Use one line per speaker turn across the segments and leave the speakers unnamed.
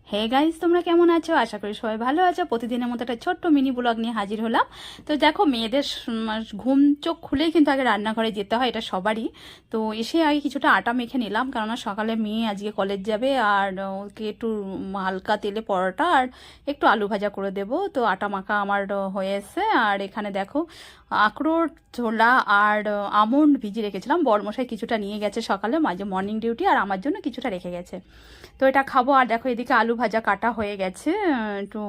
Hey guys, তোমরা কেমন আছো? আশা করি সবাই ভালো আছো। প্রতিদিনের মতো একটা ছোট্ট মিনি ব্লগ নিয়ে হাজির হলাম। তো দেখো, মেয়েদের ঘুম চোখ খুলেই কিন্তু আগে রান্নাঘরে যেতে হয়, এটা সবারই। তো এসে আগে কিছুটা আটা মেখে নিলাম, কেননা সকালে মেয়ে আজকে কলেজ যাবে, আর ওকে একটু হালকা তেলে পরোটা আর একটু আলু ভাজা করে দেব। তো আটা মাখা আমার হয়ে এসছে। আর এখানে দেখো, আখরোট, ছোলা আর আমন্ড ভিজিয়ে রেখেছিলাম। বরমশাই কিছুটা নিয়ে গেছে সকালে, মাঝে মর্নিং ডিউটি, আর আমার জন্য কিছুটা রেখে গেছে। তো এটা খাবো। আর দেখো, এদিকে আলু ভাজা কাটা হয়ে গেছে। একটু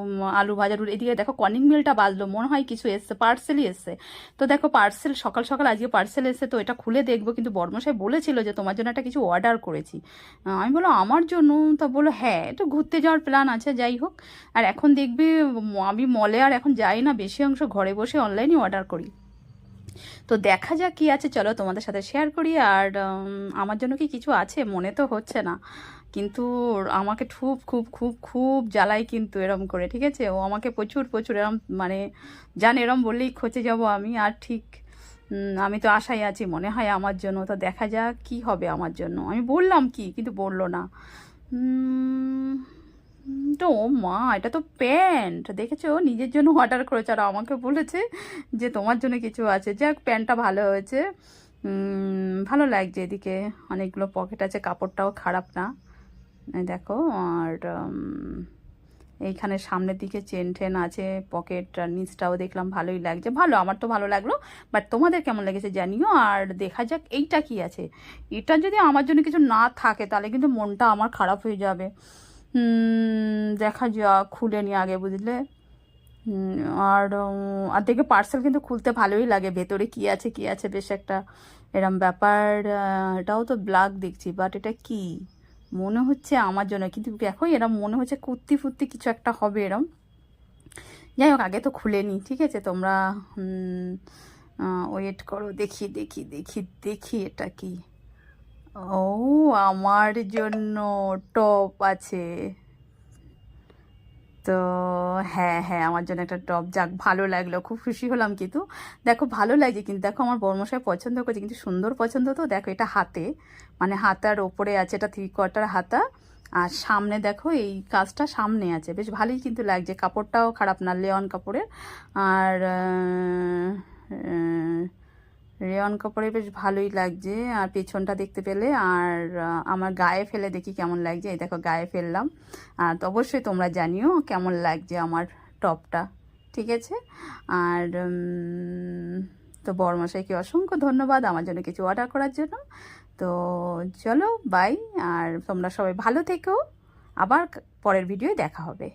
আলু ভাজা, এদিকে দেখো কলিং বেলটা বাজলো, মনে হয় কিছু এসছে, পার্সেলই এসছে। তো দেখো, পার্সেল সকাল সকাল আজকে পার্সেল এসছে, তো এটা খুলে দেখবো। কিন্তু বর্মশাই বলেছিল যে তোমার জন্য একটা কিছু অর্ডার করেছি। আমি বলো আমার জন্য? তো বলো হ্যাঁ, একটু ঘুরতে যাওয়ার প্ল্যান আছে, যাই হোক। আর এখন দেখবি, আমি মলে আর এখন যাই না, বেশি অংশ ঘরে বসে অনলাইনে অর্ডার করি। তো দেখা যাক কি আছে, চলো তোমাদের সাথে শেয়ার করি। আর আমার জন্য কি কিছু আছে মনে তো হচ্ছে না, কিন্তু আমাকে খুব খুব খুব খুব জ্বালাই কিন্তু এরম করে, ঠিক আছে? ও আমাকে প্রচুর প্রচুর এরম, মানে জান, এরম বললেই খচে যাব আমি। আর ঠিক আমি তো আশায় আছি, মনে হয় আমার জন্য। তো দেখা যাক কি হবে আমার জন্য। আমি বললাম কি, কিন্তু বললো না। উম, তো ও মা, এটা তো প্যান্ট, দেখেছো? নিজের জন্য অর্ডার করেছে আর আমাকে বলেছে যে তোমার জন্য কিছু আছে। যাক, প্যান্টটা ভালো হয়েছে, ভালো লাগছে। এদিকে অনেকগুলো পকেট আছে, কাপড়টাও খারাপ না, এই দেখো। আর এইখানে সামনের দিকে চেন টেন আছে, পকেট আর নিচটাও দেখলাম ভালোই লাগছে। ভালো, আমার তো ভালো লাগলো। বাট তোমাদের কেমন লেগেছে জানিও। আর দেখা যাক এইটা কি আছে। এটা যদি আমার জন্য কিছু না থাকে, তাহলে কিন্তু মনটা আমার খারাপ হয়ে যাবে। দেখা যাক, খুলে নি আগে, বুঝলে। আর আর দেখে পার্সেল কিন্তু খুলতে ভালোই লাগে, ভেতরে কি আছে কি আছে, বেশ একটা এরম ব্যাপার। এটাও তো ব্ল্যাক দেখছি, বাট এটা কি মনে হচ্ছে আমার জন্য, কিন্তু দেখো এরম মনে হচ্ছে কুর্তি ফুর্তি কিছু একটা হবে এরম। যাই হোক, আগে তো খুলে নি, ঠিক আছে? তোমরা ওয়েট করো, দেখি দেখি দেখি দেখি এটা কি। ও, আমার জন্য টপ আছে। তো হ্যাঁ হ্যাঁ, আমার জন্য একটা টপ, যাক ভালো লাগলো, খুব খুশি হলাম। কিন্তু দেখো, ভালো লাগছে, কিন্তু দেখো আমার বর্মশাই পছন্দ করছে, কিন্তু সুন্দর পছন্দ। তো দেখো, এটা হাতে, মানে হাতার ওপরে আছে, এটা 3/4 হাতা। আর সামনে দেখো, এই কাজটা সামনে আছে, বেশ ভালোই কিন্তু লাগছে। কাপড়টাও খারাপ না, লেওয়ান কাপড়ের। আর রেয়ন কাপড়ে বেশ ভালোই লাগছে। আর পেছনটা দেখতে পেলে, আর আমার গায়ে ফেলে দেখি কেমন লাগছে। এই দেখো, গায়ে ফেললাম। আর তো অবশ্যই তোমরা জানিও কেমন লাগছে আমার টপটা, ঠিক আছে? আর তো বড়মশাইকে অসংখ্য ধন্যবাদ আমার জন্য কিছু অর্ডার করার জন্য। তো চলো, বাই। আর তোমরা সবাই ভালো থেকো, আবার পরের ভিডিওয় দেখা হবে।